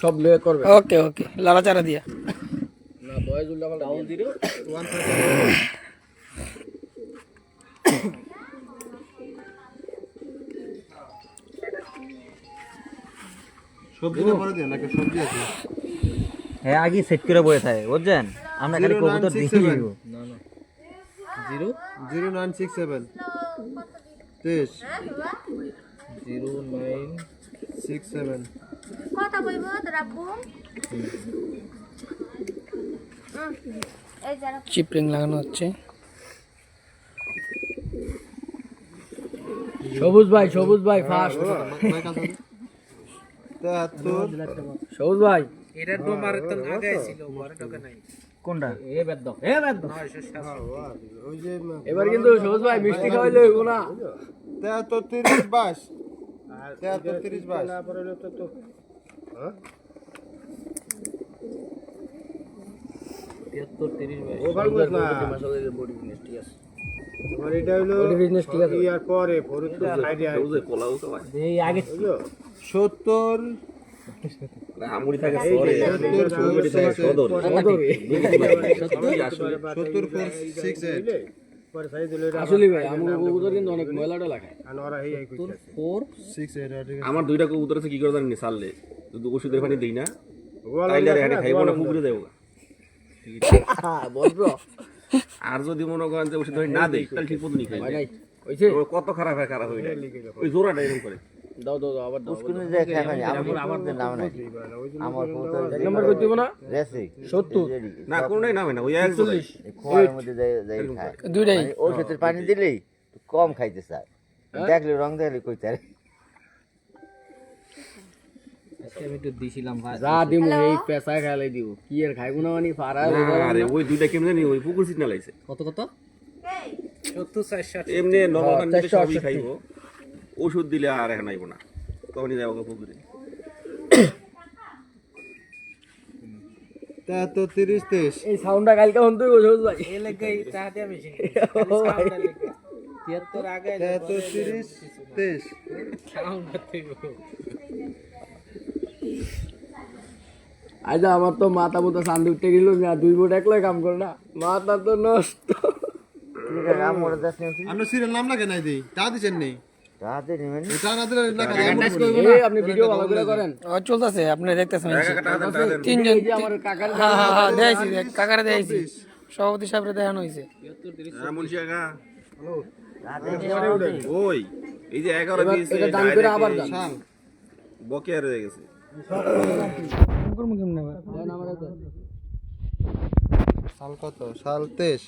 সব লে করবে। ওকে ওকে লালাচারা দিয়া না বয়স উল্টা পাল্টা ডাউন 0 130 সবজি না পরে দেন নাকি সবজি আছে হ্যাঁ আগে সেট করে বসে থাকে বুঝছেন আমরা খালি কবুতর দেখি না না 0 0967 তেইশ 0967 কথা কইব রাব্বু এই যারা চিপরিং লাগানো হচ্ছে। সবুজ ভাই ফার্স্ট। 73 সবুজ ভাই এটার ডোমার তো আগে ছিল ঘরে ঢোকে নাই কোনটা এ বেদ ওই যে এবার কিন্তু সবুজ ভাই মিষ্টি খাওয়াইলে হইব না। 73 30 22 73 30 22 না পরে তো হ্যাঁ 73 30 ভাই ও ভাই বুঝ না মাশাআল্লাহ বডি ফিটনেস ঠিক আছে। তোমার এটা হলো বডি ফিটনেস ঠিক আছে ইয়ার পরে ফরিদপুর আইডিয়া এই আগে 70 আমুড়ি থাকে এই সরে 70 আমুড়ি থাকে সদর 74 পরে সাইজ দিলে এটা আসলে ভাই আমার কবুতর কিন্তু অনেক ময়লাটা লাগে। আনোরা এই কইছে 68 আমার দুইটা কবুতর আছে কি করে জানি সাললে যদি ওষুধের পানি দেই না তাইলে আর এখানে খাইবো না পুকুরে যাবো বল ব্রো আর যদি মনে করেন যে ওষুধ পানি না দেই তাহলে ঠিক মতো নি খাই ভাই নাই হইছে কত খারাপ হয়ে যায় ওই জোড়াটা এরকম করে দাও আবার দাও কোন যে খাই আমার নাম নাই আমার কবুতর এক নম্বর কই দিব না রেসি 70 না কোনটাই নামে না ওই এক জোড়াই খোয়ার মধ্যে যাই খায় দুইটাই মানে ওষুধের পানি দিলেই কম খাইতে চায় দেখলে রং দেখলে কইতে আমি একটু দিছিলাম ভাই যা দিমু এই পেশা খাইলাই দিব কি আর খাইবো না মানে পারা আরে ওই দুইটা কেমনে জানি ওই পুকুর সিট না লাইছে কত 70 60 এমনি নরমাল পানি দিলে সবই খাইবো ওষুধ দিলে আর এখন আইবো না তখনই যাবো পুকুরে 73 30 23 এই সাউন্ডটা কালকে হন তুই বুঝছ ভাই এই লাগা চাহতে আমি সাউন্ডটা লাগা 73 আগে 73 30 23 সাউন্ড থেকে আজ আমার তো মাথা মতো সান্দি উঠে গেল না 2 ফুট একলাই কাম করে না মাথা তো নষ্ট। আমরা যাচ্ছি আমরা সিরিয়াল নাম লাগে নাই দেই তা দিছেন নেই রাতে নিবেন এটা না দিলে না এই আপনি ভিডিও ভালো করে করেন। চলতেছে আপনি দেখতেছেন তিনজন তিনজন যে আমার কাকার হ্যাঁ দেখাইছি কাকারে দেখাইছি সভাপতি সাহেবরে দেখানো হয়েছে হ্যাঁ মুন্সি আগা রাতে ওই এই যে 11 20 এটা দাম করে আবার দাম সাল বকেয়া রয়ে গেছে করবো কেমনে দেন আমার সাল কত সাল 23